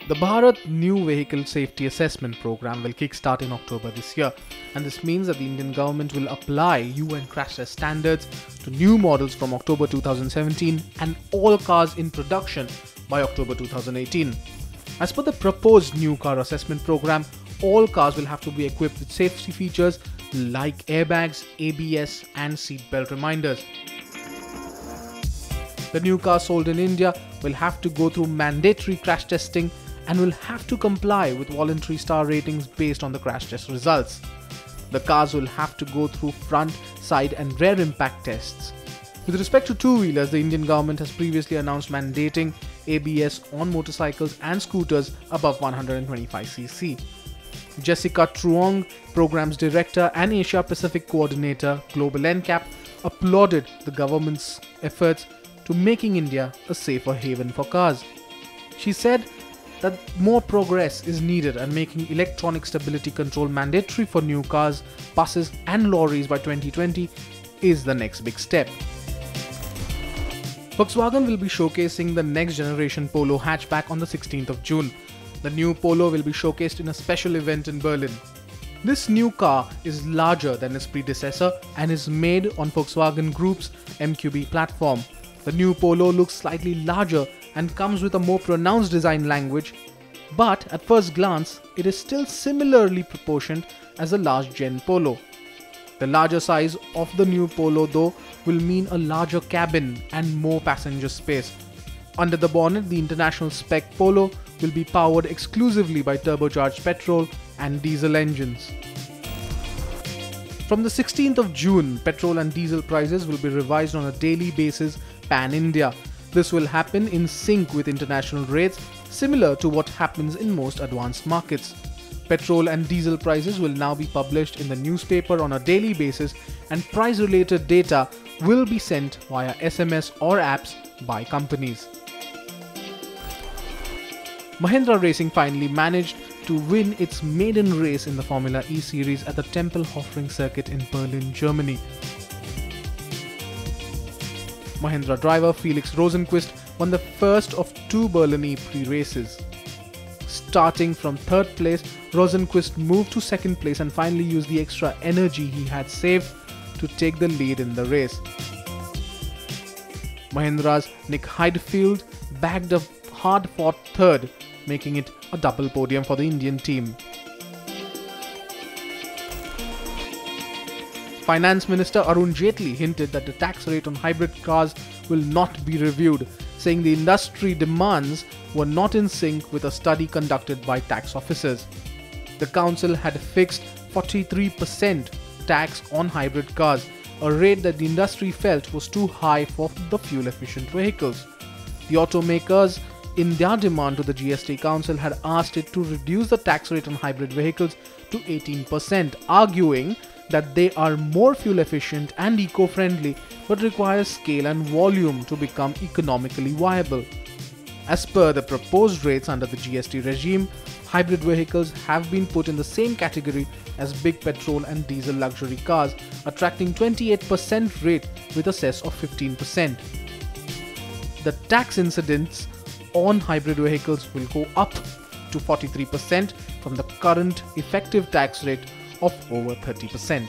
The Bharat New Vehicle Safety Assessment Program will kickstart in October this year, and this means that the Indian government will apply UN crash test standards to new models from October 2017 and all cars in production by October 2018. As per the proposed new car assessment program, all cars will have to be equipped with safety features like airbags, ABS and seatbelt reminders. The new cars sold in India will have to go through mandatory crash testing and will have to comply with voluntary star ratings based on the crash test results. The cars will have to go through front, side and rear impact tests. With respect to two-wheelers, the Indian government has previously announced mandating ABS on motorcycles and scooters above 125cc. Jessica Truong, Programs Director and Asia Pacific Coordinator, Global NCAP, applauded the government's efforts to making India a safer haven for cars. She said that more progress is needed and making electronic stability control mandatory for new cars, buses and lorries by 2020 is the next big step. Volkswagen will be showcasing the next generation Polo hatchback on the 16th of June. The new Polo will be showcased in a special event in Berlin. This new car is larger than its predecessor and is made on Volkswagen Group's MQB platform. The new Polo looks slightly larger and comes with a more pronounced design language, but at first glance, it is still similarly proportioned as the last gen Polo. The larger size of the new Polo though will mean a larger cabin and more passenger space. Under the bonnet, the international spec Polo will be powered exclusively by turbocharged petrol and diesel engines. From the 16th of June, petrol and diesel prices will be revised on a daily basis pan-India. This will happen in sync with international rates, similar to what happens in most advanced markets. Petrol and diesel prices will now be published in the newspaper on a daily basis, and price-related data will be sent via SMS or apps by companies. Mahindra Racing finally managed to win its maiden race in the Formula E series at the Tempelhofring circuit in Berlin, Germany. Mahindra driver Felix Rosenqvist won the first of two Berlin E-Prix races. Starting from third place, Rosenqvist moved to second place and finally used the extra energy he had saved to take the lead in the race. Mahindra's Nick Heidfeld bagged a hard-fought third, making it a double podium for the Indian team. Finance Minister Arun Jaitley hinted that the tax rate on hybrid cars will not be reviewed, saying the industry demands were not in sync with a study conducted by tax officers. The council had fixed 43% tax on hybrid cars, a rate that the industry felt was too high for the fuel-efficient vehicles. The automakers, in their demand to the GST Council, had asked it to reduce the tax rate on hybrid vehicles to 18%, arguing that they are more fuel efficient and eco-friendly but require scale and volume to become economically viable. As per the proposed rates under the GST regime, hybrid vehicles have been put in the same category as big petrol and diesel luxury cars, attracting 28% rate with a cess of 15%. The tax incidence on hybrid vehicles will go up to 43% from the current effective tax rate of over 30%.